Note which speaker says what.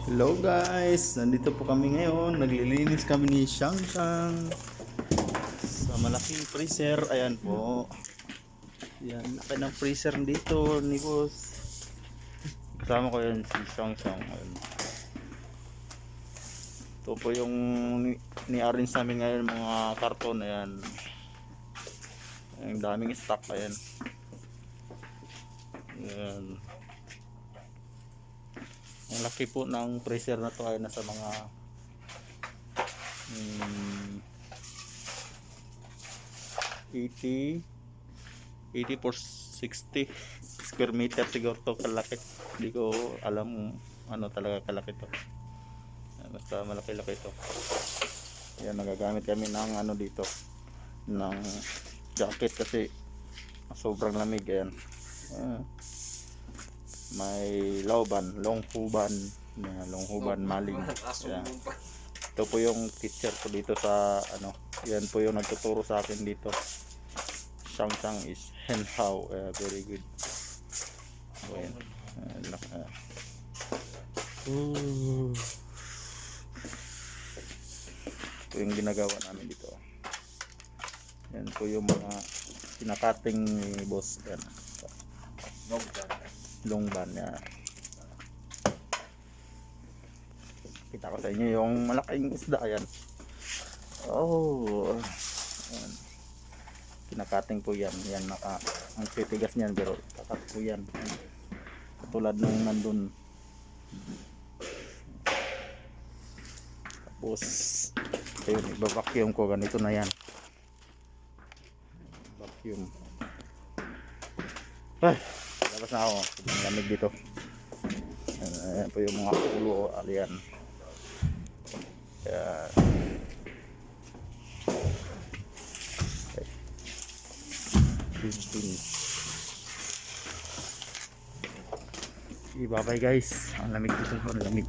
Speaker 1: Hello guys, nandito po kami ngayon. Naglilinis kami ni Shang Shang sa malaking freezer. Ayan po. Yan, laki ng freezer dito ni boss. Kasama ko yan si Shang Shang. Ayan. Ito po yung ni-arrange namin ngayon mga karton. Ayan. Ang daming stock. Ayan. Ayan. Ang laki po ng freezer na to ay nasa mga 80 por 60 square meter siguro to kalaki. Hindi ko alam ano talaga kalaki to. Basta malaki-laki to. Yan, nagagamit kami ng ano dito ng jacket kasi sobrang lamig. Ayan. May lauban, longhuban, longhuban maling. Ayan. Ito po yung teacher ko dito sa ano, yan po yung nagtuturo sa akin dito. Shang Shang is henhao, very good. Ayan. Ito yung ginagawa namin dito. Yan po yung mga pinakating ni boss. Yan. Longban yan. Kita ko sa inyo yung malaking isda. Ayan. Oh, ayan. Kinakating po yan. Yan ang titigas niyan pero kakat po yan. Katulad nung nandun. Tapos ayun, iba-vacuum ko. Ganito na yan. Vacuum. Ay, labas na ako. Sobrang lamig dito. Ayan po yung mga ulo. Ayan. Ayan. Okay, bye bye guys. Ang lamig dito. Ang lamig.